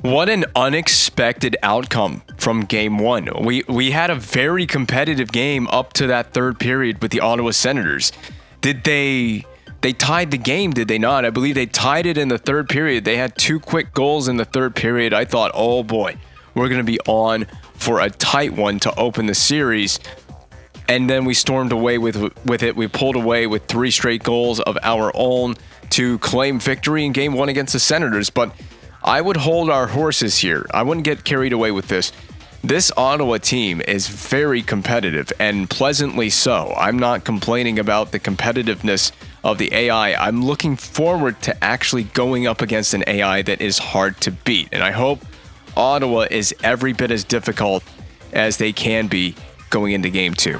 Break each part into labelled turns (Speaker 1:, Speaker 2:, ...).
Speaker 1: What an unexpected outcome from game one. We had a very competitive game up to that third period with the Ottawa Senators. They tied the game, did they not? I believe they tied it in the third period. They had 2 quick goals in the third period. I thought, oh boy, we're going to be on for a tight one to open the series. And then we stormed away with it. We pulled away with 3 straight goals of our own to claim victory in game one against the Senators. But I would hold our horses here. I wouldn't get carried away with this. This Ottawa team is very competitive, and pleasantly so. I'm not complaining about the competitiveness of the AI. I'm looking forward to actually going up against an AI that is hard to beat. And I hope Ottawa is every bit as difficult as they can be going into game 2.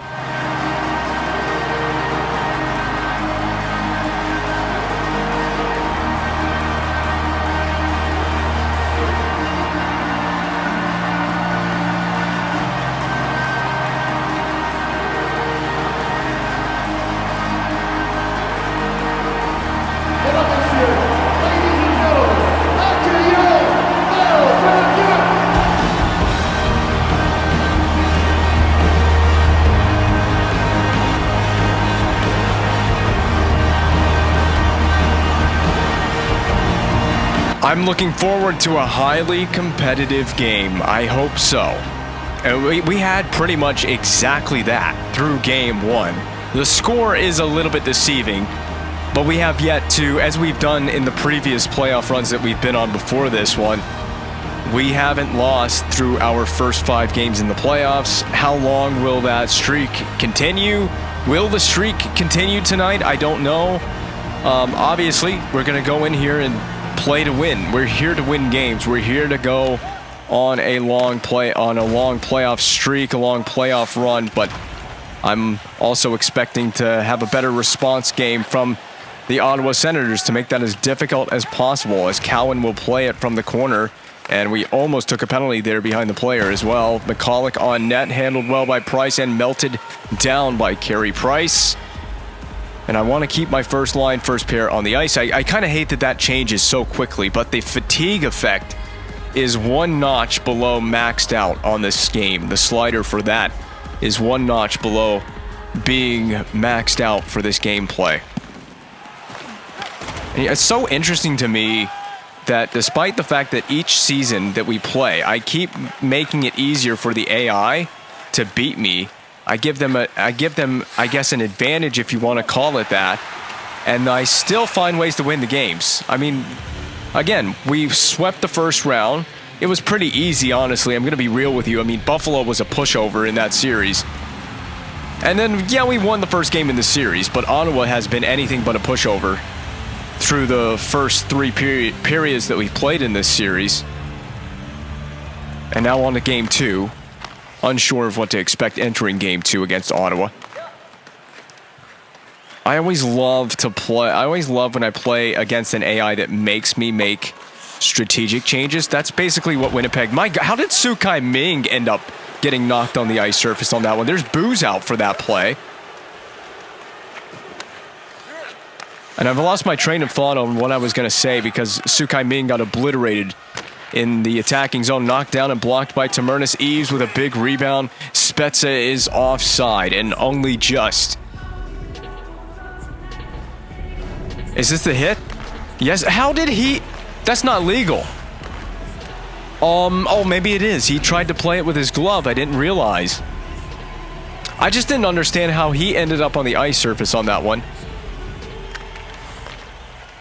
Speaker 1: I'm looking forward to a highly competitive game. I hope so. And we had pretty much exactly that through game 1. The score is a little bit deceiving, but we have yet to, as we've done in the previous playoff runs that we've been on before this one, we haven't lost through our first 5 games in the playoffs. How long will that streak continue? Will the streak continue tonight? I don't know. Obviously, we're going to go in here and play to win. We're here to win games. We're here to go on a long playoff streak, a long playoff run, but I'm also expecting to have a better response game from the Ottawa Senators to make that as difficult as possible, as Cowan will play it from the corner, and we almost took a penalty there behind the player as well. McCulloch on net, handled well by Price and melted down by Carey Price. And I want to keep my first pair on the ice. I kind of hate that changes so quickly, but the fatigue effect is 1 notch below maxed out on this game. The slider for that is 1 notch below being maxed out for this gameplay. And it's so interesting to me that despite the fact that each season that we play, I keep making it easier for the AI to beat me. I give them, I guess, an advantage, if you want to call it that, and I still find ways to win the games. I mean, again, we swept the first round. It was pretty easy, honestly. I'm going to be real with you. I mean, Buffalo was a pushover in that series. And then, yeah, we won the first game in the series, but Ottawa has been anything but a pushover through the first 3 periods that we've played in this series. And now on to game 2. Unsure of what to expect entering game 2 against Ottawa. I always love when I play against an AI that makes me make strategic changes. That's basically what Winnipeg... My God, how did Sukai Ming end up getting knocked on the ice surface on that one? There's booze out for that play. And I've lost my train of thought on what I was going to say because Sukai Ming got obliterated in the attacking zone, knocked down and blocked by Tamernis Eves with a big rebound. Spezza is offside, and only just. Is this the hit? Yes. How did he... That's not legal. Oh, maybe it is. He tried to play it with his glove. I didn't realize. I just didn't understand how he ended up on the ice surface on that one.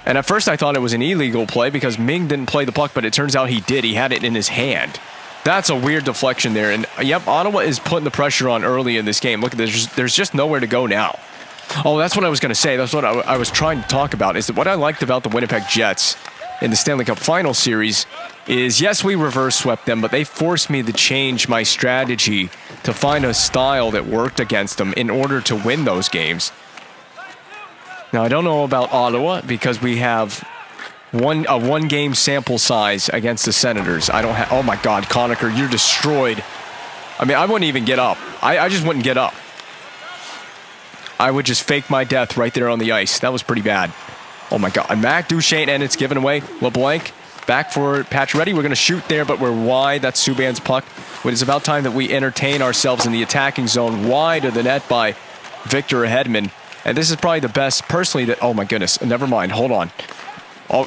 Speaker 1: And at first I thought it was an illegal play because Ming didn't play the puck, but it turns out he did. He had it in his hand. That's a weird deflection there. And yep, Ottawa is putting the pressure on early in this game. Look, there's just nowhere to go now. Oh, that's what I was going to say. That's what I was trying to talk about. Is that what I liked about the Winnipeg Jets in the Stanley Cup Final Series is, yes, we reverse swept them, but they forced me to change my strategy to find a style that worked against them in order to win those games. Now, I don't know about Ottawa because we have a one-game sample size against the Senators. I don't have... Oh, my God, Conacher, you're destroyed. I mean, I wouldn't even get up. I just wouldn't get up. I would just fake my death right there on the ice. That was pretty bad. Oh, my God. And Mac Duchesne, and it's given away. LeBlanc Back for Patch ready. We're going to shoot there, but we're wide. That's Subban's puck. It is about time that we entertain ourselves in the attacking zone, wide of the net by Victor Hedman. And this is probably the best, personally, that... Oh, my goodness. Never mind. Hold on. Oh,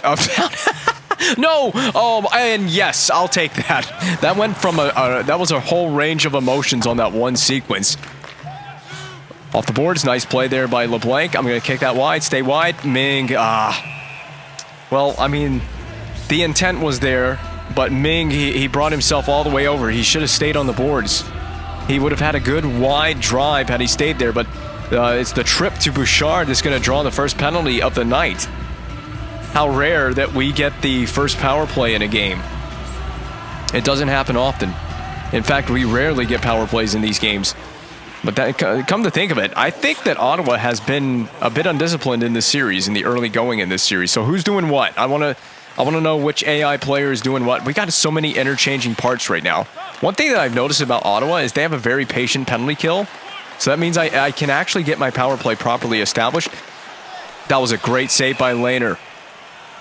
Speaker 1: no! Oh, and yes, I'll take that. That went from that was a whole range of emotions on that one sequence. Off the boards, nice play there by LeBlanc. I'm going to kick that wide, stay wide. Ming, well, I mean, the intent was there, but Ming, he brought himself all the way over. He should have stayed on the boards. He would have had a good wide drive had he stayed there, but it's the trip to Bouchard that's going to draw the first penalty of the night. How rare that we get the first power play in a game. It doesn't happen often. In fact, we rarely get power plays in these games. But that, come to think of it, I think that Ottawa has been a bit undisciplined in this series, in the early going in this series. So who's doing what? I want to know which AI player is doing what. We got so many interchanging parts right now. One thing that I've noticed about Ottawa is they have a very patient penalty kill. So that means I can actually get my power play properly established. That was a great save by Lehner.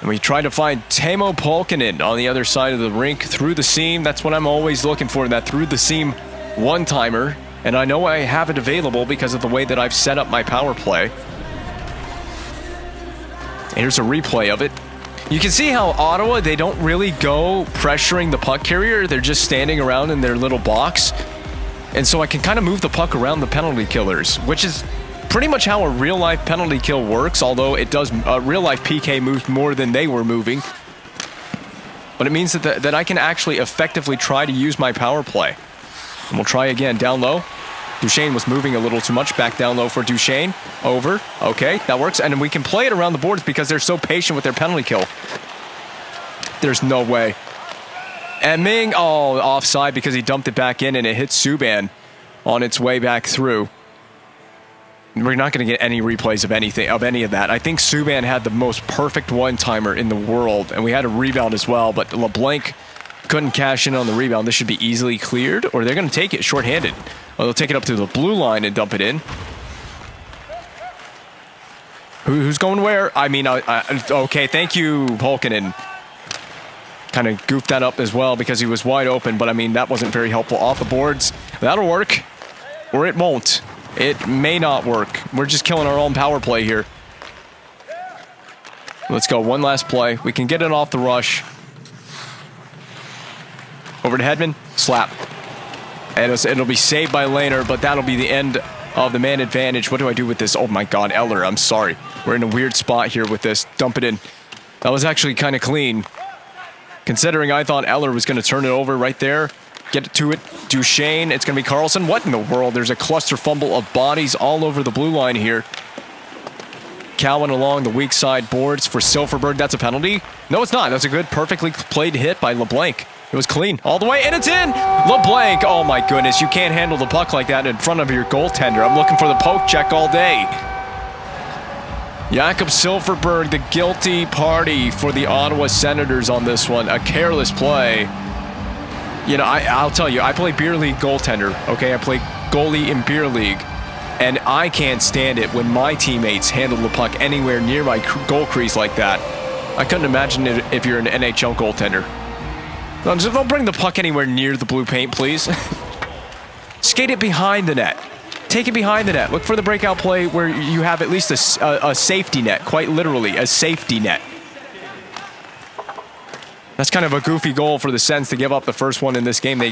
Speaker 1: And we try to find Teemu Pulkkinen on the other side of the rink through the seam. That's what I'm always looking for, that through the seam one-timer. And I know I have it available because of the way that I've set up my power play. Here's a replay of it. You can see how Ottawa, they don't really go pressuring the puck carrier. They're just standing around in their little box. And so I can kind of move the puck around the penalty killers, which is pretty much how a real-life penalty kill works, although it does, real-life PK moves more than they were moving. But it means that I can actually effectively try to use my power play. And we'll try again, down low. Duchesne was moving a little too much. Back down low for Duchesne. Over. Okay, that works. And then we can play it around the boards because they're so patient with their penalty kill. There's no way. And Ming, oh, offside because he dumped it back in and it hit Subban on its way back through. We're not going to get any replays of any of that. I think Subban had the most perfect one-timer in the world, and we had a rebound as well, but LeBlanc couldn't cash in on the rebound. This should be easily cleared, or they're going to take it shorthanded. Well, they'll take it up to the blue line and dump it in. Who's going where? I mean, okay, thank you, Pulkkinen. Kind of goofed that up as well because he was wide open, but I mean, that wasn't very helpful. Off the boards. That'll work, or it won't. It may not work. We're just killing our own power play here. Let's go. One last play. We can get it off the rush. Over to Hedman. Slap. And it'll be saved by Lehner, but that'll be the end of the man advantage. What do I do with this? Oh my God, Eller. I'm sorry. We're in a weird spot here with this. Dump it in. That was actually kind of clean. Considering I thought Eller was going to turn it over right there. Get to it. Duchesne. It's going to be Carlson. What in the world? There's a cluster fumble of bodies all over the blue line here. Cowan along the weak side boards for Silfverberg. That's a penalty. No, it's not. That's a good, perfectly played hit by LeBlanc. It was clean all the way, and it's in! LeBlanc. Oh my goodness. You can't handle the puck like that in front of your goaltender. I'm looking for the poke check all day. Jakob Silfverberg, the guilty party for the Ottawa Senators on this one. A careless play. You know, I'll tell you, I play beer league goaltender, okay? I play goalie in beer league, and I can't stand it when my teammates handle the puck anywhere near my goal crease like that. I couldn't imagine it if you're an NHL goaltender. Just don't bring the puck anywhere near the blue paint, please. Skate it behind the net. Take it behind the net. Look for the breakout play where you have at least a safety net, quite literally, a safety net. That's kind of a goofy goal for the Sens to give up the first one in this game.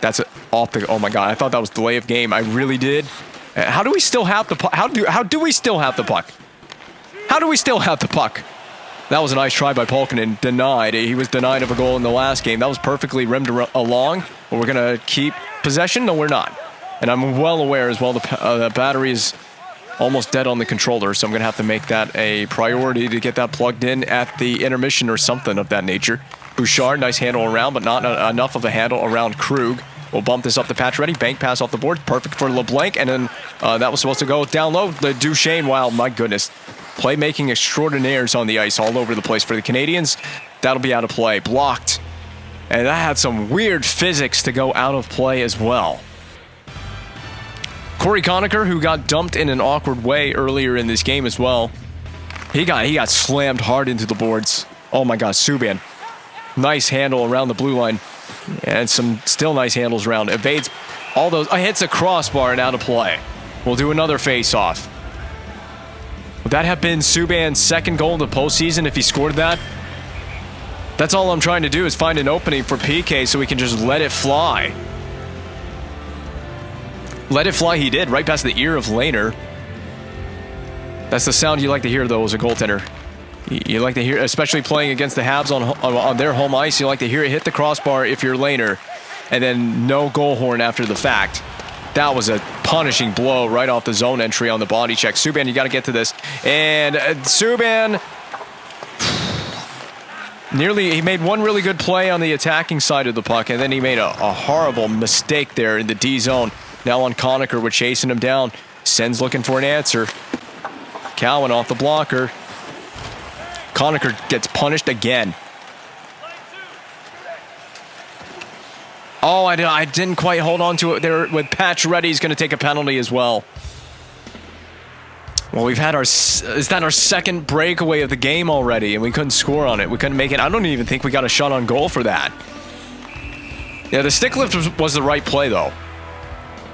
Speaker 1: That's off the. Oh my God! I thought that was delay of game. I really did. How do we still have the puck? How do we still have the puck? How do we still have the puck? That was a nice try by Pulkkinen. Denied. He was denied of a goal in the last game. That was perfectly rimmed along. But we're gonna keep possession. No, we're not. And I'm well aware as well the battery is almost dead on the controller, so I'm gonna have to make that a priority to get that plugged in at the intermission or something of that nature. Bouchard, nice handle around, but not enough of a handle around Krug. We'll bump this up to Patch ready. Bank pass off the board. Perfect for LeBlanc. And then that was supposed to go down low. The Duchesne, wow, my goodness. Playmaking extraordinaires on the ice all over the place for the Canadiens. That'll be out of play. Blocked. And that had some weird physics to go out of play as well. Corey Conacher, who got dumped in an awkward way earlier in this game as well. He got slammed hard into the boards. Oh my God, Subban. Nice handle around the blue line. And some still nice handles around. Evades all those. Hits a crossbar and out of play. We'll do another face-off. Would that have been Subban's second goal in the postseason if he scored that? That's all I'm trying to do is find an opening for PK so we can just let it fly. Let it fly he did, right past the ear of Lehner. That's the sound you like to hear, though, as a goaltender. You like to hear, especially playing against the Habs on their home ice, you like to hear it hit the crossbar if you're Lehner, and then no goal horn after the fact. That was a punishing blow right off the zone entry on the body check. Subban, you got to get to this. And Subban, he made one really good play on the attacking side of the puck, and then he made a horrible mistake there in the D zone. Now on Conacher, we're chasing him down. Sen's looking for an answer. Cowan off the blocker. Conacher gets punished again. Oh, I didn't quite hold on to it there with Patch ready. He's going to take a penalty as well. Well, we've had is that our second breakaway of the game already, and we couldn't score on it. We couldn't make it. I don't even think we got a shot on goal for that. Yeah, the stick lift was the right play, though.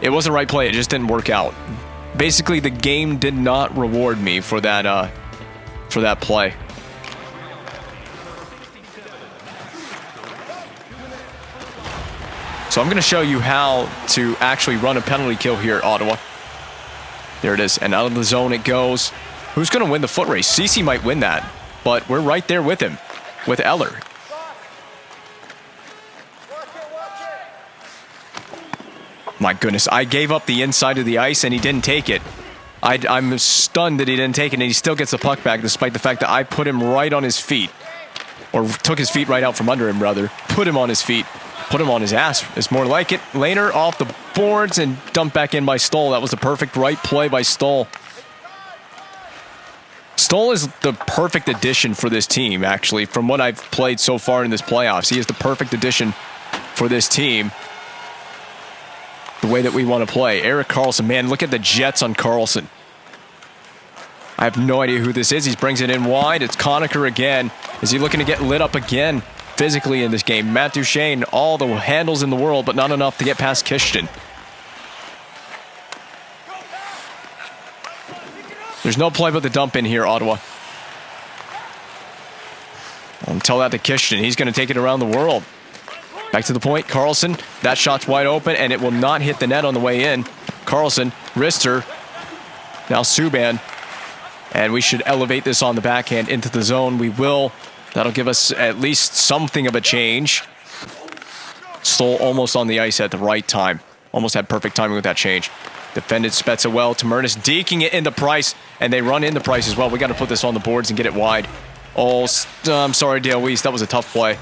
Speaker 1: It was the right play. It just didn't work out. Basically, the game did not reward me for that play. So I'm going to show you how to actually run a penalty kill here at Ottawa. There it is. And out of the zone it goes. Who's going to win the foot race? CC might win that, but we're right there with him, with Eller. My goodness, I gave up the inside of the ice and he didn't take it. I'm stunned that he didn't take it, and he still gets the puck back despite the fact that I put him right on his feet. Or took his feet right out from under him, rather. Put him on his feet. Put him on his ass. It's more like it. Lehner off the boards and dumped back in by Stoll. That was the perfect right play by Stoll. Stoll is the perfect addition for this team, actually, from what I've played so far in this playoffs. He is the perfect addition for this team. The way that we want to play. Erik Karlsson, man, look at the jets on Karlsson. I have no idea who this is. He brings it in wide. It's Conacher again. Is he looking to get lit up again physically in this game? Matt Duchene, all the handles in the world, but not enough to get past Kishton. There's no play but the dump in here, Ottawa. I'll tell that to Kishton. He's going to take it around the world. Back to the point, Karlsson. That shot's wide open, and it will not hit the net on the way in. Karlsson, wrister. Now Subban. And we should elevate this on the backhand into the zone. We will. That'll give us at least something of a change. Stoll almost on the ice at the right time. Almost had perfect timing with that change. Defended Spezza well. Tamernis deking it into Price, and they run into Price as well. We got to put this on the boards and get it wide. Oh, I'm sorry, Dale Weiss. That was a tough play.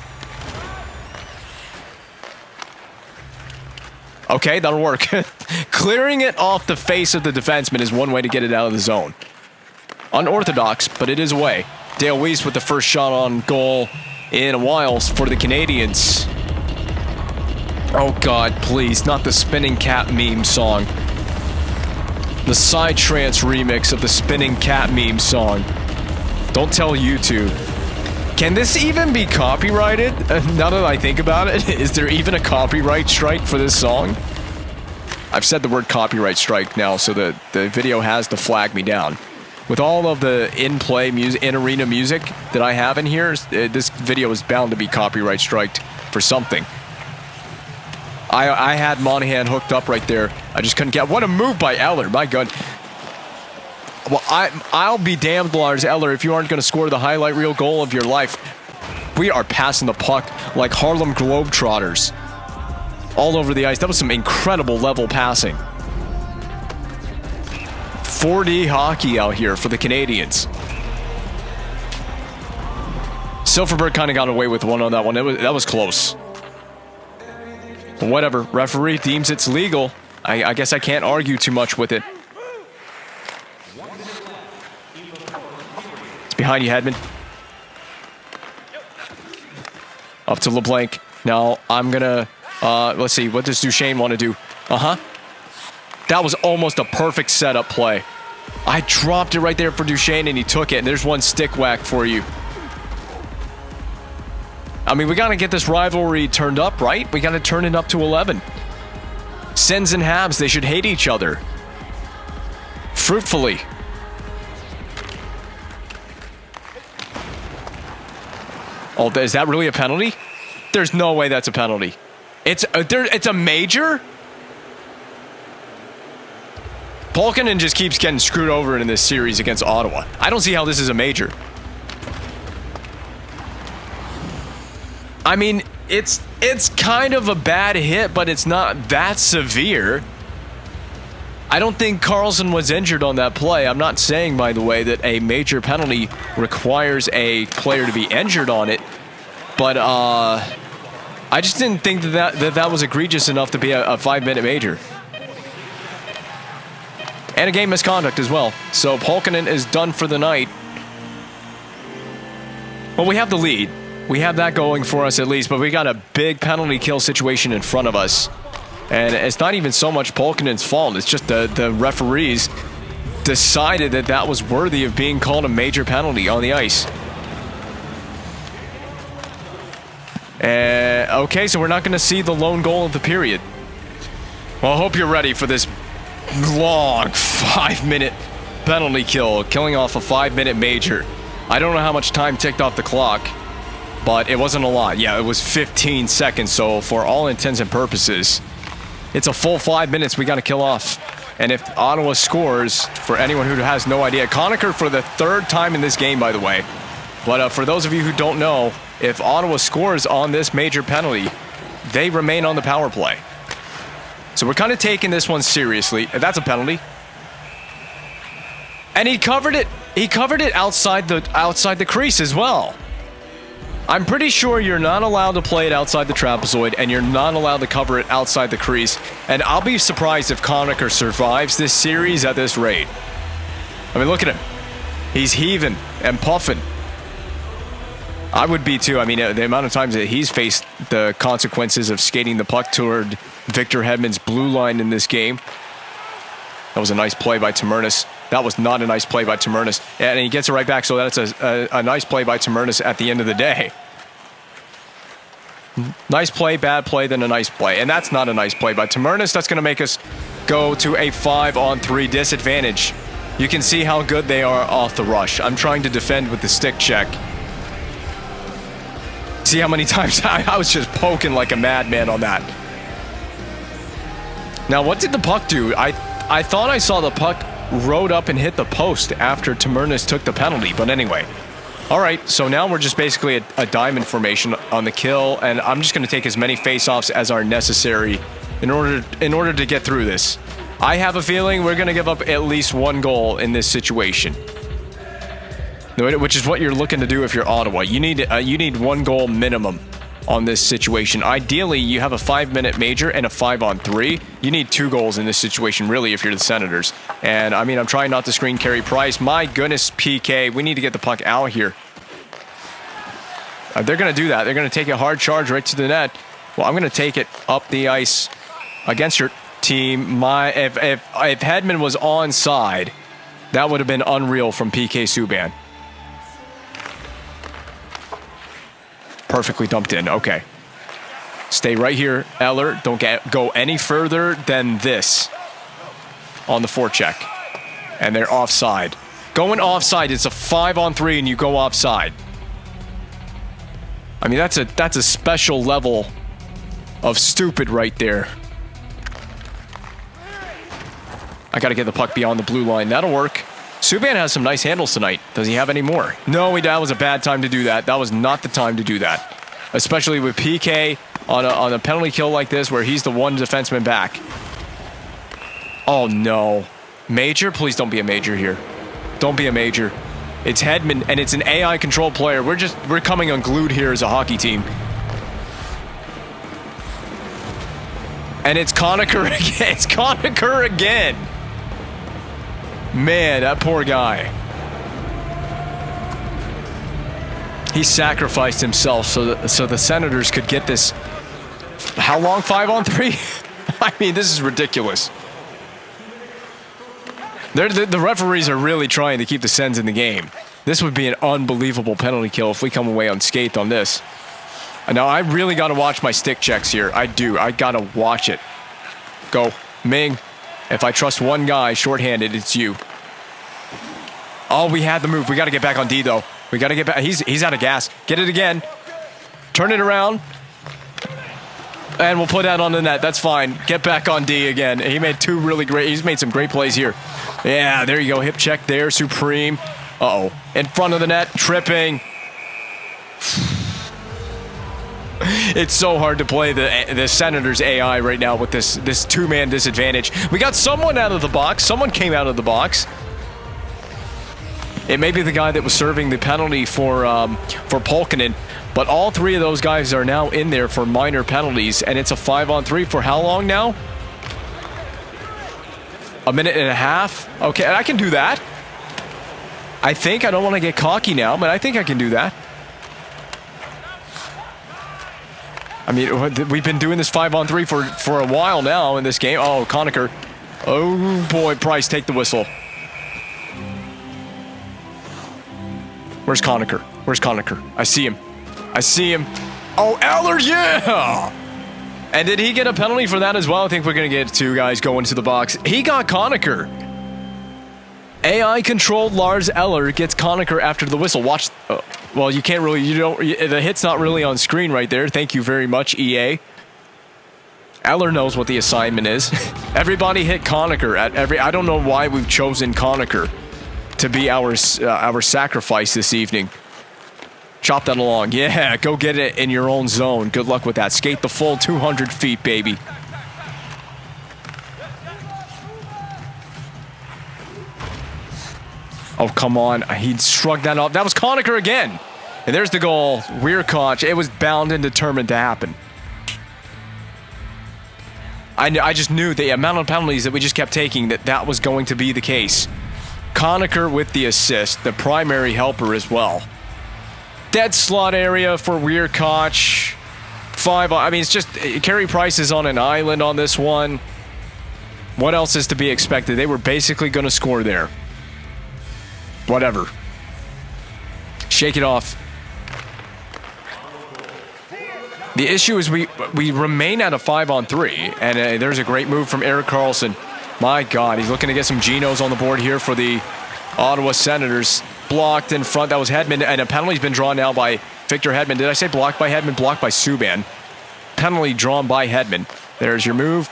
Speaker 1: Okay, that'll work. Clearing it off the face of the defenseman is one way to get it out of the zone. Unorthodox, but it is a way. Dale Weiss with the first shot on goal in a while for the Canadiens. Oh God, please, not the Spinning Cat meme song. The Side Trance remix of the Spinning Cat meme song. Don't tell YouTube. Can this even be copyrighted? Now that I think about it, is there even a copyright strike for this song? I've said the word copyright strike now, so the video has to flag me down. With all of the in-play music, in-arena music that I have in here, this video is bound to be copyright striked for something. I had Monahan hooked up right there. I just couldn't get. What a move by Eller! My God. Well, I'll be damned, Lars Eller, if you aren't going to score the highlight reel goal of your life. We are passing the puck like Harlem Globetrotters all over the ice. That was some incredible level passing. 4D hockey out here for the Canadiens. Silfverberg kind of got away with one on that one. That was close. But whatever. Referee deems it's legal. I guess I can't argue too much with it. It's behind you, Hedman. Up to LeBlanc. Now I'm going to... let's see. What does Duchene want to do? That was almost a perfect setup play. I dropped it right there for Duchene, and he took it. And there's one stick whack for you. I mean, we got to get this rivalry turned up, right? We got to turn it up to 11. Sens and Habs, they should hate each other. Fruitfully. Oh, is that really a penalty? There's no way that's a penalty. It's a major? Polkinen just keeps getting screwed over in this series against Ottawa. I don't see how this is a major. I mean, it's kind of a bad hit, but it's not that severe. I don't think Carlson was injured on that play. I'm not saying, by the way, that a major penalty requires a player to be injured on it. But I just didn't think that was egregious enough to be a 5-minute major. And a game misconduct as well. So Polkinen is done for the night. Well, we have the lead. We have that going for us at least, but we got a big penalty kill situation in front of us. And it's not even so much Polkinen's fault. It's just the referees decided that that was worthy of being called a major penalty on the ice. Okay, so we're not going to see the lone goal of the period. Well, I hope you're ready for this long 5-minute penalty kill, killing off a 5-minute major. I don't know how much time ticked off the clock, but it wasn't a lot. Yeah, it was 15 seconds, so for all intents and purposes, it's a full 5 minutes we got to kill off. And if Ottawa scores, for anyone who has no idea, Conacher for the 3rd time in this game, by the way. But for those of you who don't know, if Ottawa scores on this major penalty, they remain on the power play. So we're kind of taking this one seriously. That's a penalty. And he covered it. He covered it outside the crease as well. I'm pretty sure you're not allowed to play it outside the trapezoid, and you're not allowed to cover it outside the crease. And I'll be surprised if Conacher survives this series at this rate. I mean, look at him. He's heaving and puffing. I would be too. I mean, the amount of times that he's faced the consequences of skating the puck toward Victor Hedman's blue line in this game. That was a nice play by Tamernis. That was not a nice play by Tamernis. And he gets it right back, so that's a nice play by Tamernis at the end of the day. Nice play, bad play, then a nice play. And that's not a nice play by Tamernis. That's going to make us go to a 5-on-3 disadvantage. You can see how good they are off the rush. I'm trying to defend with the stick check. See how many times I was just poking like a madman on that. Now, what did the puck do? I thought I saw the puck rode up and hit the post after Tamernis took the penalty. But anyway. All right, so now we're just basically a diamond formation on the kill. And I'm just going to take as many face-offs as are necessary in order to get through this. I have a feeling we're going to give up at least 1 goal in this situation. Which is what you're looking to do if you're Ottawa. You need 1 goal minimum on this situation. Ideally, you have a 5-minute major and a 5-on-3. You need 2 goals in this situation, really, if you're the Senators. And, I mean, I'm trying not to screen Carey Price. My goodness, PK, we need to get the puck out here. They're going to do that. They're going to take a hard charge right to the net. Well, I'm going to take it up the ice against your team. If Hedman was onside, that would have been unreal from PK Subban. Perfectly dumped in. Okay. Stay right here, Eller. Don't go any further than this on the forecheck. And they're offside. Going offside, it's a 5-on-3 and you go offside. I mean, that's a special level of stupid right there. I got to get the puck beyond the blue line. That'll work. Subban has some nice handles tonight. Does he have any more? No, that was a bad time to do that. That was not the time to do that. Especially with PK on a penalty kill like this where he's the one defenseman back. Oh, no. Major? Please don't be a major here. Don't be a major. It's Hedman, and it's an AI-controlled player. We're coming unglued here as a hockey team. And it's Conacher again. It's Conacher again. Man, that poor guy. He sacrificed himself so the Senators could get this. How long? 5-on-3? I mean, this is ridiculous. The referees are really trying to keep the Sens in the game. This would be an unbelievable penalty kill if we come away unscathed on this. Now, I really got to watch my stick checks here. I do. I got to watch it. Go. Ming. If I trust one guy shorthanded, it's you. Oh, we had the move. We got to get back on D, though. We got to get back. He's out of gas. Get it again. Turn it around. And we'll put that on the net. That's fine. Get back on D again. He made two really great. He's made some great plays here. Yeah, there you go. Hip check there. Supreme. Uh-oh. In front of the net. Tripping. It's so hard to play the Senators AI right now with this two-man disadvantage. We got someone out of the box. Someone came out of the box. It may be the guy that was serving the penalty for Polkinen, but all three of those guys are now in there for minor penalties, and it's a 5-on-3 for how long now? A minute and a half? Okay, I can do that. I think. I don't want to get cocky now, but I think I can do that. I mean, we've been doing this 5-on-3 for a while now in this game. Oh, Conacher. Oh, boy, Price, take the whistle. Where's Conacher? Where's Conacher? I see him. I see him. Oh, Eller, yeah! And did he get a penalty for that as well? I think we're going to get two guys going to the box. He got Conacher. AI-controlled Lars Eller gets Conacher after the whistle. Watch. Well, you can't really. The hit's not really on screen right there. Thank you very much, EA. Eller knows what the assignment is. Everybody hit Conacher at every. I don't know why we've chosen Conacher to be our sacrifice this evening. Chop that along. Yeah, go get it in your own zone. Good luck with that. Skate the full 200 feet, baby. Oh, come on. He shrugged that off. That was Conacher again. And there's the goal. Weirkoch. It was bound and determined to happen. I just knew the amount of penalties that we just kept taking that was going to be the case. Conacher with the assist. The primary helper as well. Dead slot area for Weirkoch. I mean, it's just... Carey Price is on an island on this one. What else is to be expected? They were basically going to score there. Whatever. Shake it off. The issue is we remain at a 5-on-3, and there's a great move from Erik Karlsson. My God, he's looking to get some Genos on the board here for the Ottawa Senators. Blocked in front. That was Hedman, and a penalty's been drawn now by Victor Hedman. Did I say blocked by Hedman? Blocked by Subban. Penalty drawn by Hedman. There's your move.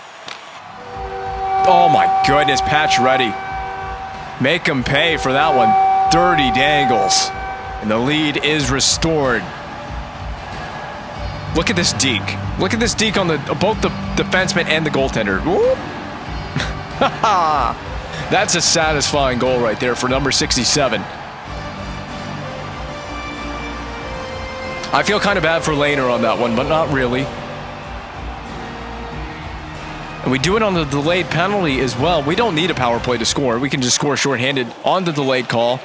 Speaker 1: Oh my goodness, Patch ready. Make him pay for that one. Dirty dangles. And the lead is restored. Look at this deke. Look at this deke on both the defenseman and the goaltender. That's a satisfying goal right there for number 67. I feel kind of bad for Lehner on that one, but not really. And we do it on the delayed penalty as well. We don't need a power play to score. We can just score shorthanded on the delayed call.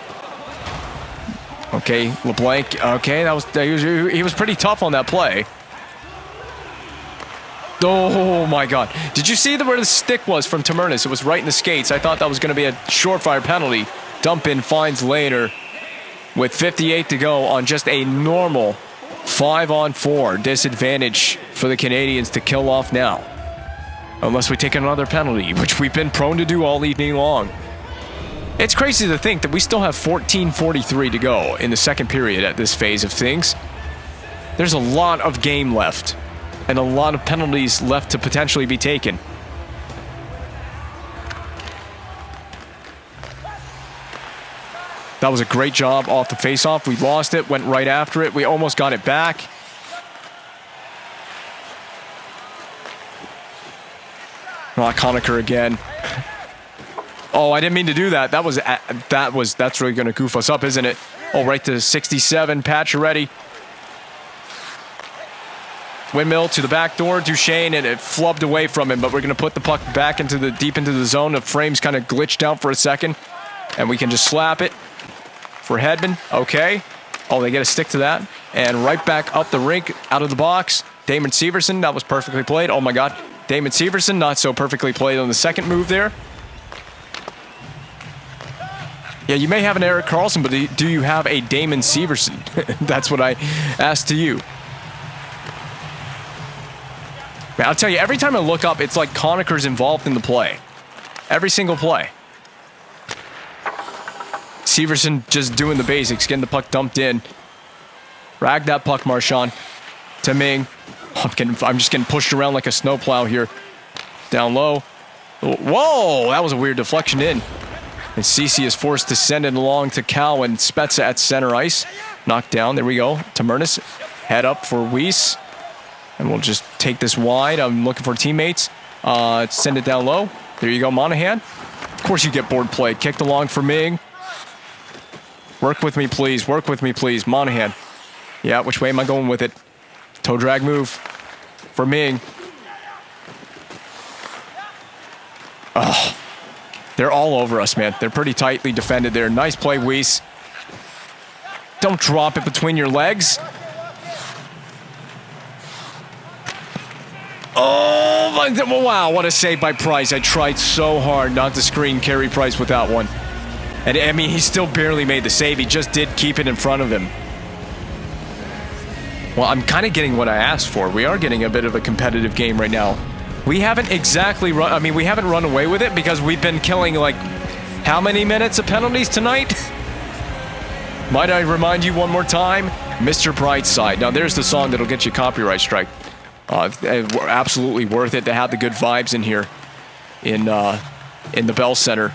Speaker 1: Okay, LeBlanc. Okay, he was pretty tough on that play. Oh my God. Did you see where the stick was from Tamernis? It was right in the skates. I thought that was going to be a short-fire penalty. Dump in finds Lehner with 58 to go on just a normal 5-on-4 disadvantage for the Canadiens to kill off now. Unless we take another penalty, which we've been prone to do all evening long. It's crazy to think that we still have 14:43 to go in the second period at this phase of things. There's a lot of game left, and a lot of penalties left to potentially be taken. That was a great job off the faceoff. We lost it, went right after it. We almost got it back. Oh, Conacher again. Oh, I didn't mean to do that. That's really going to goof us up, isn't it? Oh, right to 67. Pacioretty. Windmill to the back door. Duchesne, and it flubbed away from him, but we're going to put the puck back deep into the zone. The frame's kind of glitched out for a second, and we can just slap it for Hedman. Okay. Oh, they get a stick to that. And right back up the rink, out of the box. Damon Severson, that was perfectly played. Oh, my God. Damon Severson, not so perfectly played on the second move there. Yeah, you may have an Erik Karlsson, but do you have a Damon Severson? That's what I asked to you. Man, I'll tell you, every time I look up, it's like Conacher's involved in the play. Every single play. Severson just doing the basics, getting the puck dumped in. Rag that puck, Marchand. To Ming. I'm just getting pushed around like a snowplow here. Down low. Whoa, that was a weird deflection in. And Ceci is forced to send it along to Cal and Spezza at center ice. Knocked down, there we go. Tamurnis, head up for Weiss. And we'll just take this wide. I'm looking for teammates. Send it down low. There you go, Monahan. Of course you get board play. Kicked along for Ming. Work with me, please. Work with me, please. Monahan. Yeah, which way am I going with it? Toe drag move for Ming. Oh, they're all over us, man. They're pretty tightly defended there. Nice play, Weiss. Don't drop it between your legs. Oh, wow, what a save by Price. I tried so hard not to screen Carey Price with that one. And I mean, he still barely made the save. He just did keep it in front of him. Well, I'm kind of getting what I asked for. We are getting a bit of a competitive game right now. We haven't exactly run... I mean, we haven't run away with it because we've been killing, like, how many minutes of penalties tonight? Might I remind you one more time? Mr. Brightside. Now, there's the song that'll get you a copyright strike. Absolutely worth it to have the good vibes in here in the Bell Center.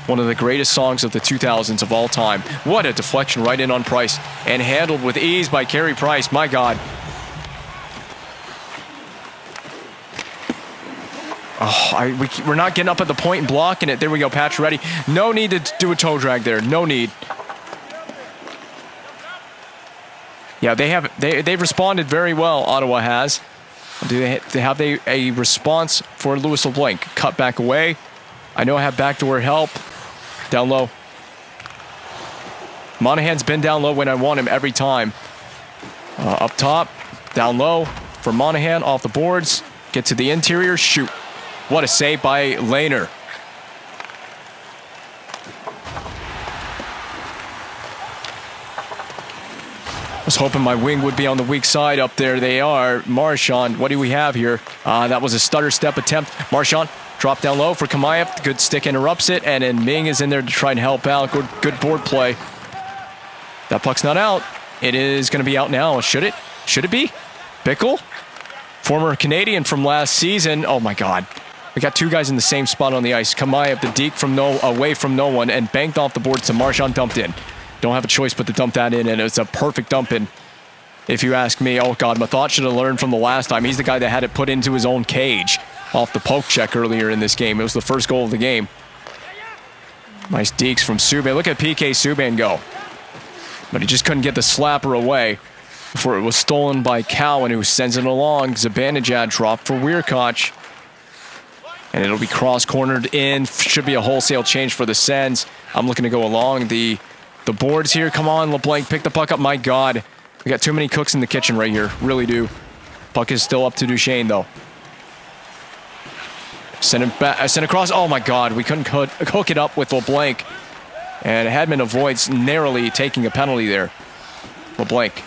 Speaker 1: One of the greatest songs of the 2000s of all time. What a deflection right in on Price. And handled with ease by Carey Price. My God. Oh, we're not getting up at the point and blocking it. There we go, Patch ready. No need to do a toe drag there. No need. Yeah, they've responded very well, Ottawa has. Do they have a response for Louis LeBlanc? Cut back away. I know I have backdoor help. Down low. Monahan's been down low when I want him every time. Up top. Down low for Monahan. Off the boards. Get to the interior. Shoot. What a save by Lehner. I was hoping my wing would be on the weak side. Up there they are. Marchand. What do we have here? That was a stutter step attempt. Marchand. Drop down low for Kamayev. Good stick interrupts it. And then Ming is in there to try and help out. Good board play. That puck's not out. It is going to be out now. Should it? Should it be? Bickle? Former Canadian from last season. Oh, my God. We got two guys in the same spot on the ice. Kamayev, the deke away from no one, and banked off the boards to Marchand, dumped in. Don't have a choice but to dump that in, and it's a perfect dump in. If you ask me, oh, God, Mathot should have learned from the last time. He's the guy that had it put into his own cage off the poke check earlier in this game. It was the first goal of the game. Nice dekes from Subban. Look at PK Subban go. But he just couldn't get the slapper away before it was stolen by Cowan, who sends it along. Zibanejad dropped for Weirkoch. And it'll be cross-cornered in. Should be a wholesale change for the Sens. I'm looking to go along the boards here. Come on, LeBlanc, pick the puck up. My God. We got too many cooks in the kitchen right here. Really do. Puck is still up to Duchesne, though. Send it back. Send across. Oh, my God. We couldn't hook it up with LeBlanc. And Hedman avoids narrowly taking a penalty there. LeBlanc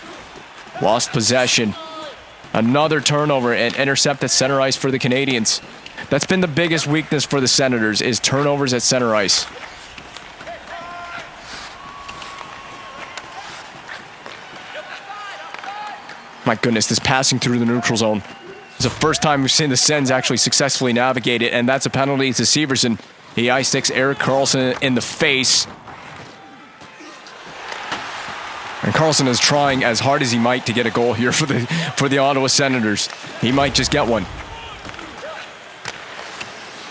Speaker 1: lost possession. Another turnover and intercept at center ice for the Canadiens. That's been the biggest weakness for the Senators, is turnovers at center ice. My goodness, this passing through the neutral zone. It's the first time we've seen the Sens actually successfully navigate it, and that's a penalty to Severson. He ice sticks Erik Karlsson in the face. And Karlsson is trying as hard as he might to get a goal here for the Ottawa Senators. He might just get one.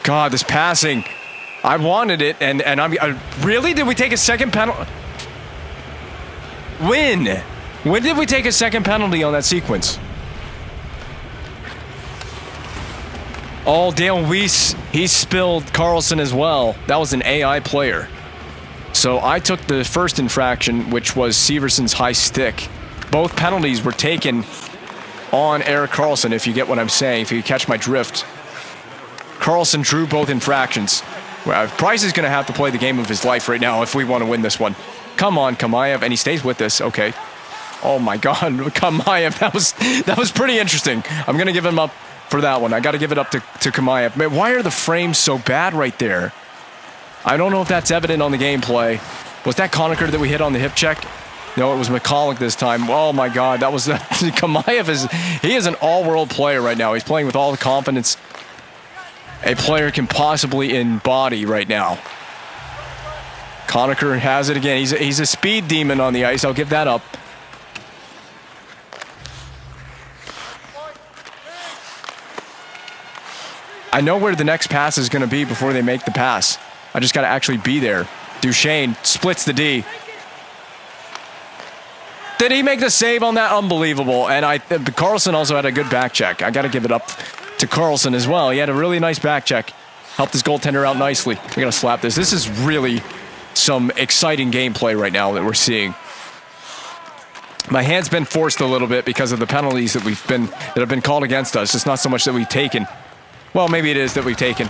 Speaker 1: God, this passing. I wanted it, and really? Did we take a second penalty? When did we take a second penalty on that sequence? Oh, Dale Weiss, he spilled Karlsson as well. That was an AI player. So I took the first infraction, which was Severson's high stick. Both penalties were taken on Erik Karlsson, if you get what I'm saying, if you catch my drift. Karlsson drew both infractions. Price is going to have to play the game of his life right now if we want to win this one. Come on, Kamayev, and he stays with this. Okay. Oh my God, Kamayev, that was pretty interesting. I'm going to give him up for that one. I got to give it up to Kamayev. Man, why are the frames so bad right there? I don't know if that's evident on the gameplay. Was that Conacher that we hit on the hip check? No, it was McCulloch this time. Oh my God, that was Kamayev he is an all-world player right now. He's playing with all the confidence a player can possibly embody right now. Conacher has it again. He's a speed demon on the ice. I'll give that up. I know where the next pass is going to be before they make the pass. I just got to actually be there. Duchesne splits the D. Did he make the save on that? Unbelievable. And Carlson also had a good back check. I got to give it up to Carlson as well. He had a really nice back check. Helped his goaltender out nicely. We're going to slap this. This is really some exciting gameplay right now that we're seeing. My hand's been forced a little bit because of the penalties that have been called against us. It's not so much that we've taken. Well, maybe it is that we've taken.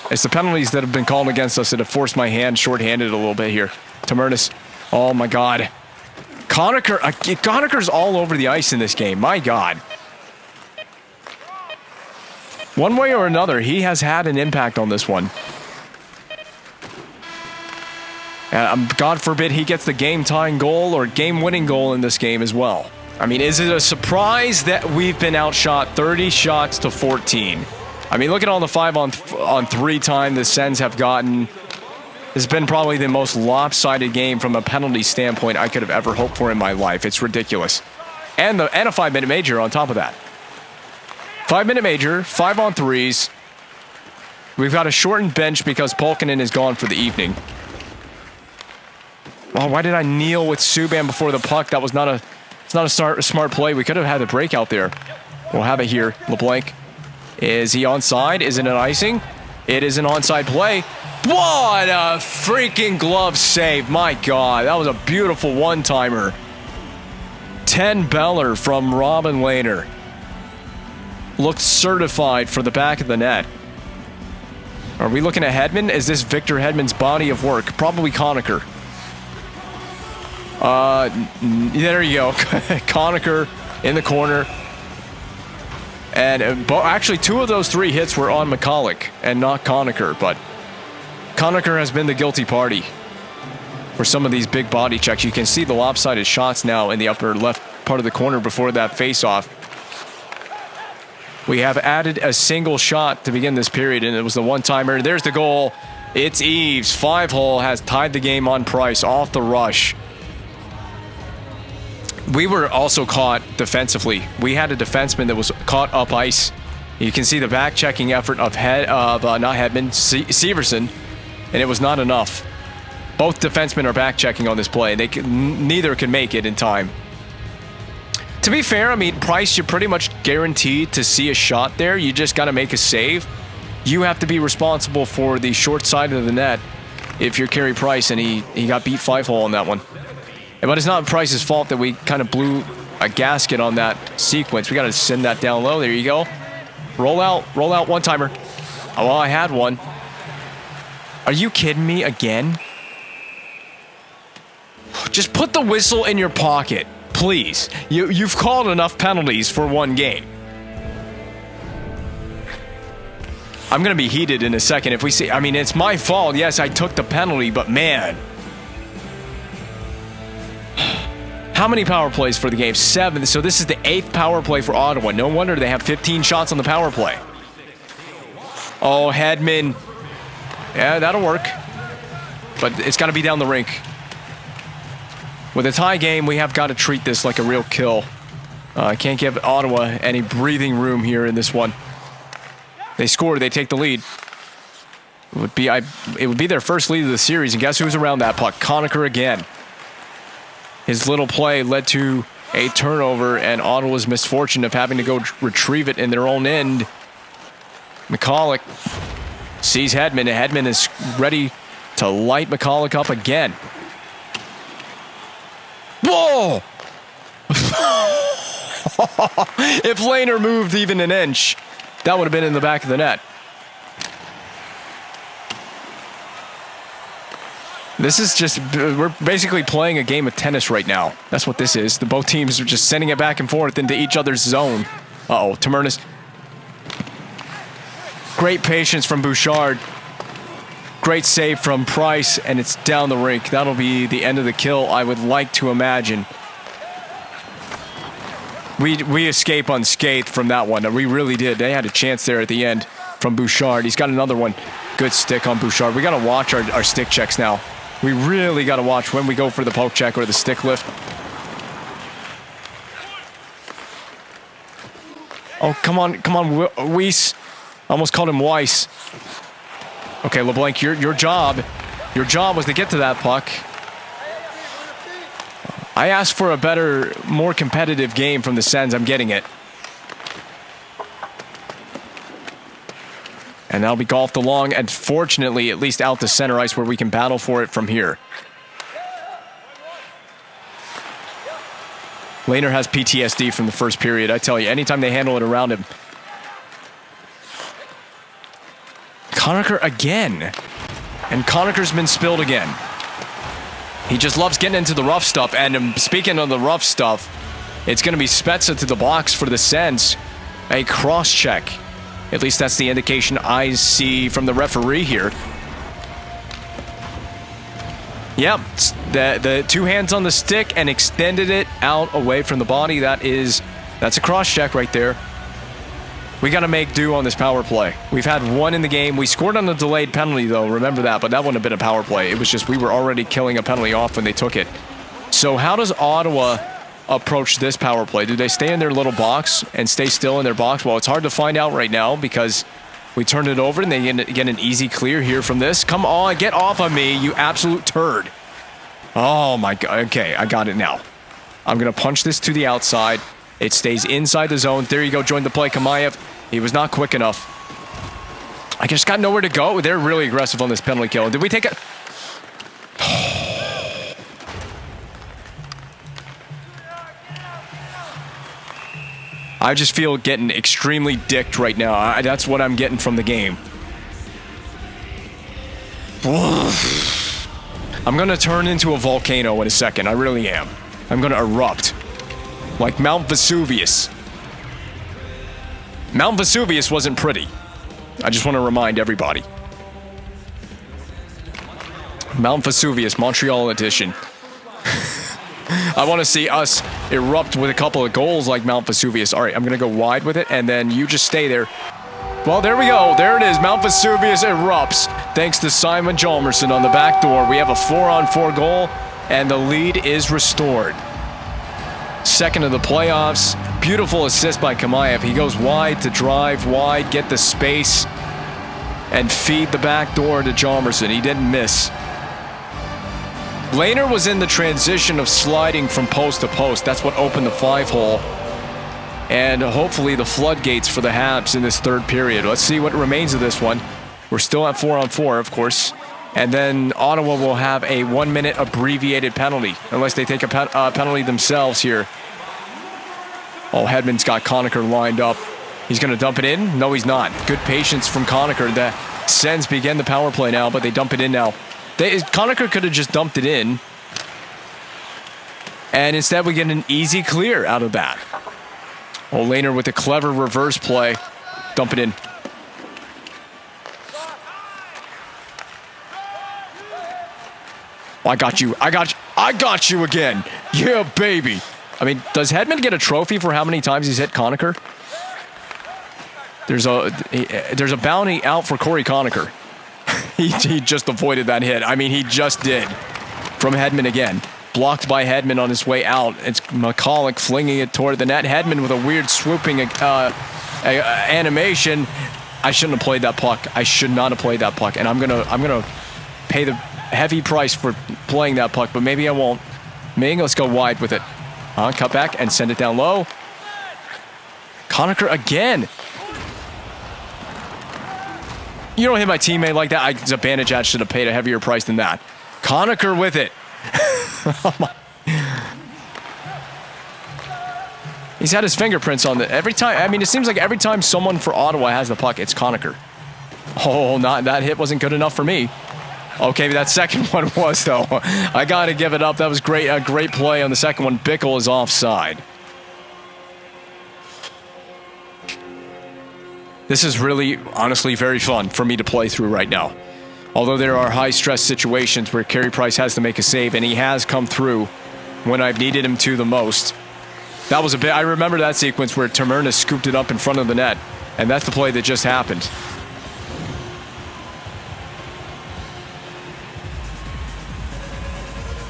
Speaker 1: It's the penalties that have been called against us that have forced my hand shorthanded a little bit here. Tamernis. Oh my God. Conacher's all over the ice in this game. My God. One way or another, he has had an impact on this one. God forbid he gets the game-tying goal or game-winning goal in this game as well. I mean, is it a surprise that we've been outshot 30 shots to 14? I mean, look at all the 5-on-3 time the Sens have gotten. This has been probably the most lopsided game from a penalty standpoint I could have ever hoped for in my life. It's ridiculous. And a 5-minute major on top of that. 5-minute major, 5-on-3s. We've got a shortened bench because Polkinen is gone for the evening. Oh, why did I kneel with Subban before the puck? That was not a smart play. We could have had a breakout there. We'll have it here. LeBlanc. Is he onside? Is it an icing? It is an onside play. What a freaking glove save. My God, that was a beautiful one-timer. 10 Beller from Robin Lehner. Looked certified for the back of the net. Are we looking at Hedman? Is this Victor Hedman's body of work? Probably Conacher. There you go. Conacher in the corner. And actually, 2 of those 3 hits were on McCulloch and not Conacher. But Conacher has been the guilty party for some of these big body checks. You can see the lopsided shots now in the upper left part of the corner before that face-off. We have added a single shot to begin this period, and it was the one-timer. There's the goal. It's Eves. 5-hole has tied the game on Price off the rush. We were also caught defensively. We had a defenseman that was caught up ice. You can see the back-checking effort of not Hedman, Severson, and it was not enough. Both defensemen are back-checking on this play. Neither can make it in time. To be fair, I mean, Price, you're pretty much guaranteed to see a shot there. You just got to make a save. You have to be responsible for the short side of the net if you're Carey Price, and he got beat 5-hole on that one. But it's not Price's fault that we kind of blew a gasket on that sequence. We got to send that down low. There you go. Roll out, one-timer. Oh, well, I had one. Are you kidding me again? Just put the whistle in your pocket, please. You've called enough penalties for one game. I'm going to be heated in a second if we see. I mean, it's my fault. Yes, I took the penalty, but man. How many power plays for the game? 7. So this is the 8th power play for Ottawa. No wonder they have 15 shots on the power play. Oh, Hedman. Yeah, that'll work. But it's got to be down the rink. With a tie game, we have got to treat this like a real kill. I can't give Ottawa any breathing room here in this one. They score, they take the lead. It would be their first lead of the series, and guess who's around that puck? Conacher again. His little play led to a turnover, and Ottawa's misfortune of having to go retrieve it in their own end. McCulloch sees Hedman, and Hedman is ready to light McCulloch up again. Whoa! If Lehner moved even an inch, that would have been in the back of the net. This is just, we're basically playing a game of tennis right now. That's what this is. Both teams are just sending it back and forth into each other's zone. Uh-oh, Tamernis. Great patience from Bouchard. Great save from Price, and it's down the rink. That'll be the end of the kill, I would like to imagine. We escape unscathed from that one. We really did. They had a chance there at the end from Bouchard. He's got another one. Good stick on Bouchard. We got to watch our stick checks now. We really got to watch when we go for the poke check or the stick lift. Oh, come on, Weiss. Almost called him Weiss. Okay, LeBlanc, your job was to get to that puck. I asked for a better, more competitive game from the Sens. I'm getting it. And that'll be golfed along, and fortunately, at least out to center ice where we can battle for it from here. Lehner has PTSD from the first period. I tell you, anytime they handle it around him. Conacher again. And Conacher's been spilled again. He just loves getting into the rough stuff. And speaking of the rough stuff, it's going to be Spezza to the box for the Sens. A cross-check. At least that's the indication I see from the referee here. Yep, the two hands on the stick and extended it out away from the body. That's a cross-check right there. We got to make do on this power play. We've had one in the game. We scored on a delayed penalty, though. Remember that, but that wouldn't have been a power play. It was just we were already killing a penalty off when they took it. So how does Ottawa approach this power play? Do they stay in their little box and stay still in their box? Well, it's hard to find out right now because we turned it over and they get an easy clear here from this. Come on, get off of me, you absolute turd. Oh, my God. Okay, I got it now. I'm going to punch this to the outside. It stays inside the zone. There you go. Join the play, Kamayev. He was not quick enough. I just got nowhere to go. They're really aggressive on this penalty kill. Did we take it? I just feel getting extremely dicked right now. That's what I'm getting from the game. I'm going to turn into a volcano in a second. I really am. I'm going to erupt. Like Mount Vesuvius. Mount Vesuvius wasn't pretty. I just want to remind everybody. Mount Vesuvius, Montreal edition. I want to see us erupt with a couple of goals like Mount Vesuvius. All right, I'm going to go wide with it, and then you just stay there. Well, there we go. There it is. Mount Vesuvius erupts thanks to Simon Jalmerson on the back door. We have a 4-on-4 goal, and the lead is restored. Second of the playoffs. Beautiful assist by Kamayev. He goes wide to drive wide, get the space, and feed the back door to Jalmerson. He didn't miss. Lehner was in the transition of sliding from post to post. That's what opened the 5-hole. And hopefully the floodgates for the Habs in this third period. Let's see what remains of this one. We're still at 4-on-4, of course. And then Ottawa will have a 1-minute abbreviated penalty, unless they take a penalty themselves here. Oh, Hedman's got Conacher lined up. He's going to dump it in? No, he's not. Good patience from Conacher. The Sens begin the power play now, but they dump it in now. Conacher could have just dumped it in. And instead we get an easy clear out of that. Oh, Lehner with a clever reverse play. Dump it in. I got you. I got you again. Yeah, baby. I mean, does Hedman get a trophy for how many times he's hit Conacher? There's a bounty out for Corey Conacher. he just avoided that hit. I mean, he just did. From Hedman again. Blocked by Hedman on his way out. It's McCulloch flinging it toward the net. Hedman with a weird swooping animation. I shouldn't have played that puck. I should not have played that puck. And I'm gonna pay the heavy price for playing that puck, but maybe I won't. Ming, let's go wide with it. Cut back and send it down low. Conacher again. You don't hit my teammate like that. Zibanejad should have paid a heavier price than that. Conacher with it. He's had his fingerprints on it every time. I mean, it seems like every time someone for Ottawa has the puck, it's Conacher. Oh, that hit wasn't good enough for me. Okay, that second one was, though. I got to give it up. That was great. A great play on the second one. Bickle is offside. This is really, honestly, very fun for me to play through right now. Although there are high-stress situations where Carey Price has to make a save, and he has come through when I've needed him to the most. That was a bit... I remember that sequence where Tamerna scooped it up in front of the net, and that's the play that just happened.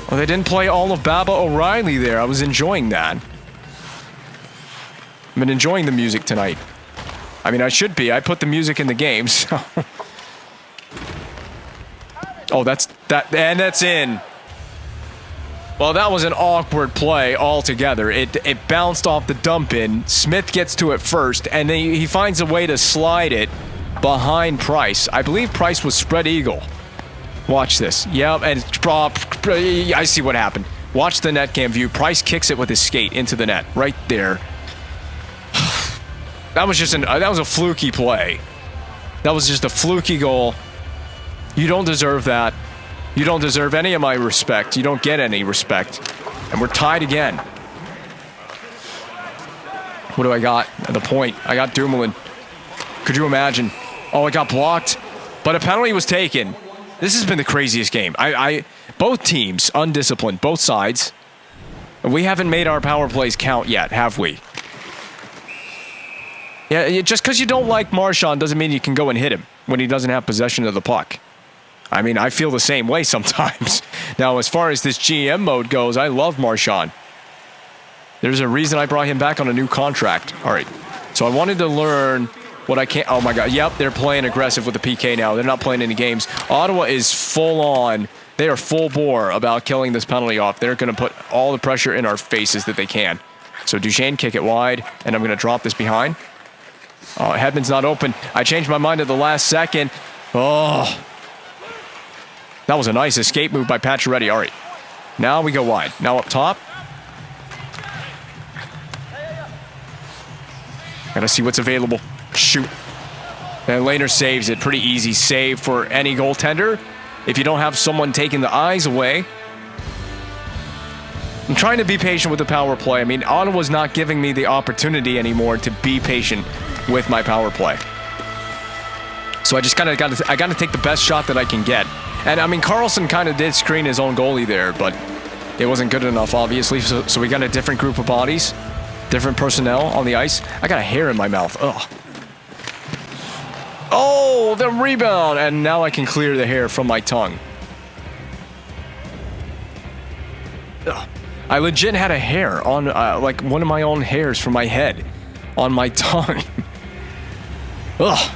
Speaker 1: Well, they didn't play all of Baba O'Reilly there. I was enjoying that. I've been enjoying the music tonight. I mean, I should be. I put the music in the game, so... Oh, that's... And that's in. Well, that was an awkward play altogether. It bounced off the dump in. Smith gets to it first, and then he finds a way to slide it behind Price. I believe Price was spread eagle. Watch this. Yep, and I see what happened. Watch the net cam view. Price kicks it with his skate into the net. Right there. That was just that was a fluky play. That was just a fluky goal. You don't deserve that. You don't deserve any of my respect. You don't get any respect. And we're tied again. What do I got at the point? I got Dumoulin. Could you imagine? Oh, it got blocked. But a penalty was taken. This has been the craziest game. Both teams, undisciplined, both sides. And we haven't made our power plays count yet, have we? Yeah, just because you don't like Marchand doesn't mean you can go and hit him when he doesn't have possession of the puck. I mean, I feel the same way sometimes. Now, as far as this GM mode goes, I love Marchand. There's a reason I brought him back on a new contract. All right. So I wanted to learn what I can't... Oh, my God. Yep, they're playing aggressive with the PK now. They're not playing any games. Ottawa is full on. They are full bore about killing this penalty off. They're going to put all the pressure in our faces that they can. So Duchesne, kick it wide, and I'm going to drop this behind. Oh, Hedman's not open. I changed my mind at the last second. Oh... That was a nice escape move by Pacioretty. All right. Now we go wide. Now up top. Gotta see what's available. Shoot. And Lehner saves it. Pretty easy save for any goaltender. If you don't have someone taking the eyes away. I'm trying to be patient with the power play. I mean, Ottawa's not giving me the opportunity anymore to be patient with my power play. So I just kind of got to take the best shot that I can get. And, I mean, Carlson kind of did screen his own goalie there, but it wasn't good enough, obviously. So we got a different group of bodies, different personnel on the ice. I got a hair in my mouth. Ugh. Oh, the rebound. And now I can clear the hair from my tongue. Ugh. I legit had a hair on, like, one of my own hairs from my head on my tongue. Ugh.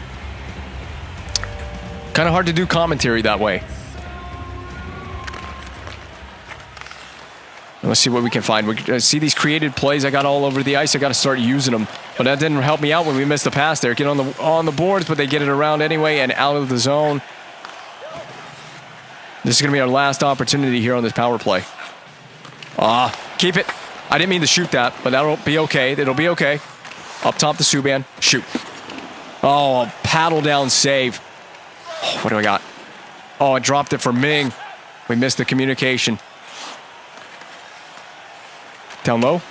Speaker 1: Kind of hard to do commentary that way. Let's see what we can find. We see these created plays I got all over the ice. I got to start using them. But that didn't help me out when we missed the pass there. Get on the boards, but they get it around anyway and out of the zone. This is going to be our last opportunity here on this power play. Keep it. I didn't mean to shoot that, but that'll be okay. It'll be okay. Up top the Subban. Shoot. Oh, paddle down save. Oh, what do I got? Oh, I dropped it for Ming. We missed the communication. Down low.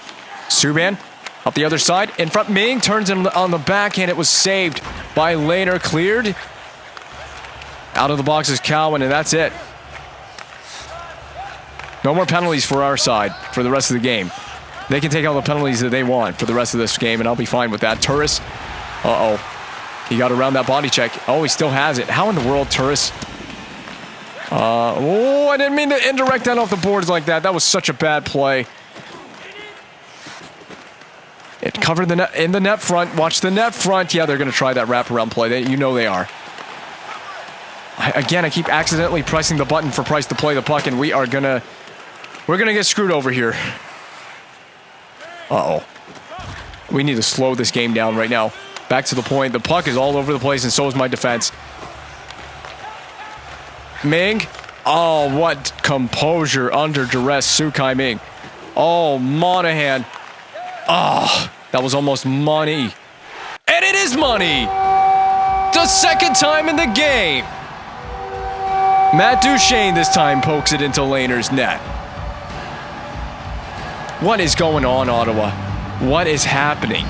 Speaker 1: Subban. Up the other side. In front. Ming turns him on the backhand. It was saved by Lehner. Cleared. Out of the box is Cowan, and that's it. No more penalties for our side for the rest of the game. They can take all the penalties that they want for the rest of this game, and I'll be fine with that. Turris. Uh-oh. He got around that body check. Oh, he still has it. How in the world, Turris? Oh, I didn't mean to indirect that off the boards like that. That was such a bad play. It covered the net in the net front. Watch the net front. Yeah, they're going to try that wraparound play. You know they are. Again, I keep accidentally pressing the button for Price to play the puck, and we're gonna get screwed over here. Uh-oh. We need to slow this game down right now. Back to the point. The puck is all over the place, and so is my defense. Ming. Oh, what composure under duress. Sukai Ming. Oh, Monahan. Oh, that was almost money. And it is money! The second time in the game! Matt Duchene this time pokes it into Lehner's net. What is going on, Ottawa? What is happening?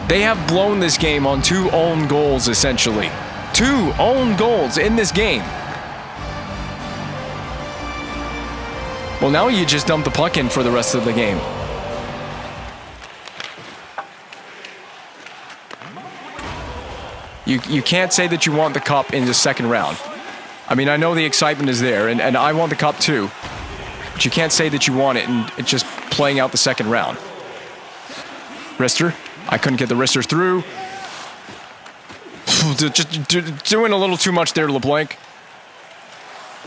Speaker 1: They have blown this game on 2 own goals, essentially. 2 own goals in this game. Well, now you just dump the puck in for the rest of the game. You can't say that you want the cup in the second round. I mean, I know the excitement is there, and I want the cup too. But you can't say that you want it and it's just playing out the second round. Wrister. I couldn't get the wrister through. Just doing a little too much there, LeBlanc.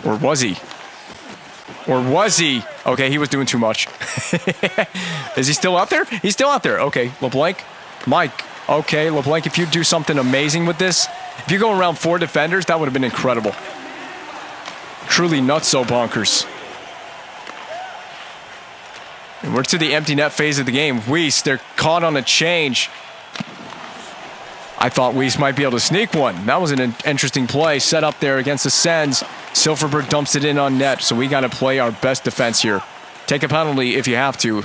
Speaker 1: Or was he? Or was he? Okay, he was doing too much. Is he still out there? He's still out there. Okay, LeBlanc. Mike. Okay, LeBlanc, if you do something amazing with this, if you go around 4 defenders, that would have been incredible. Truly nutso bonkers. And we're to the empty net phase of the game. Weiss, they're caught on a change. I thought Weiss might be able to sneak one. That was an interesting play set up there against the Sens. Silfverberg dumps it in on net, so we got to play our best defense here. Take a penalty if you have to,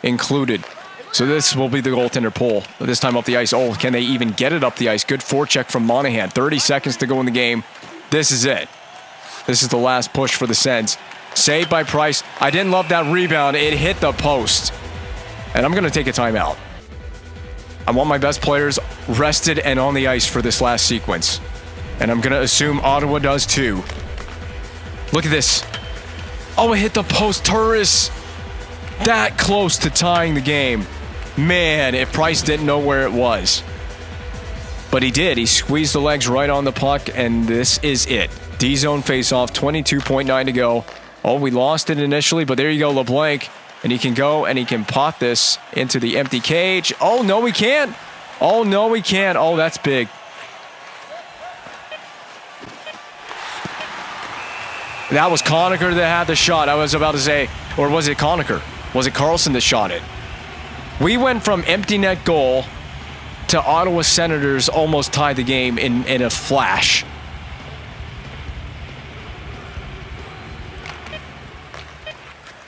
Speaker 1: included. So this will be the goaltender pull. This time up the ice. Oh, can they even get it up the ice? Good forecheck from Monahan. 30 seconds to go in the game. This is it. This is the last push for the Sens. Saved by Price. I didn't love that rebound. It hit the post. And I'm going to take a timeout. I want my best players rested and on the ice for this last sequence. And I'm going to assume Ottawa does too. Look at this. Oh, it hit the post. Turris. That close to tying the game. Man, if Price didn't know where it was. But he did. He squeezed the legs right on the puck, and this is it. D-zone face-off, 22.9 to go. Oh, we lost it initially, but there you go, LeBlanc. And he can go and he can pot this into the empty cage. Oh, no, we can't. Oh, no, we can't. Oh, that's big. That was Conacher that had the shot. I was about to say, or was it Conacher? Was it Carlson that shot it? We went from empty net goal to Ottawa Senators almost tied the game in a flash.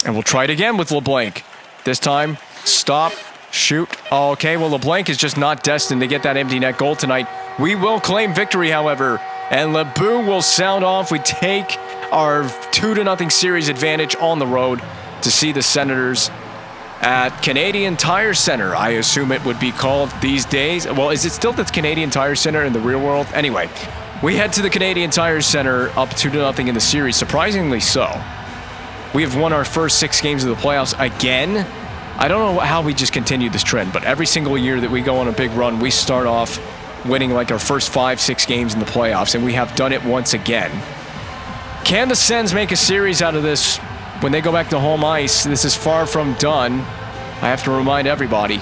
Speaker 1: And we'll try it again with LeBlanc. This time, stop, shoot. Oh, okay, well, LeBlanc is just not destined to get that empty net goal tonight. We will claim victory, however. And LeBou will sound off. We take our 2-0 series advantage on the road to see the Senators at Canadian Tire Center. I assume it would be called these days. Well, is it still the Canadian Tire Center in the real world? Anyway, we head to the Canadian Tire Center up 2-0 in the series. Surprisingly so. We have won our first 6 games of the playoffs again. I don't know how we just continued this trend, but every single year that we go on a big run, we start off winning like our first 5-6 games in the playoffs, and we have done it once again. Can the Sens make a series out of this when they go back to home ice? This is far from done. I have to remind everybody.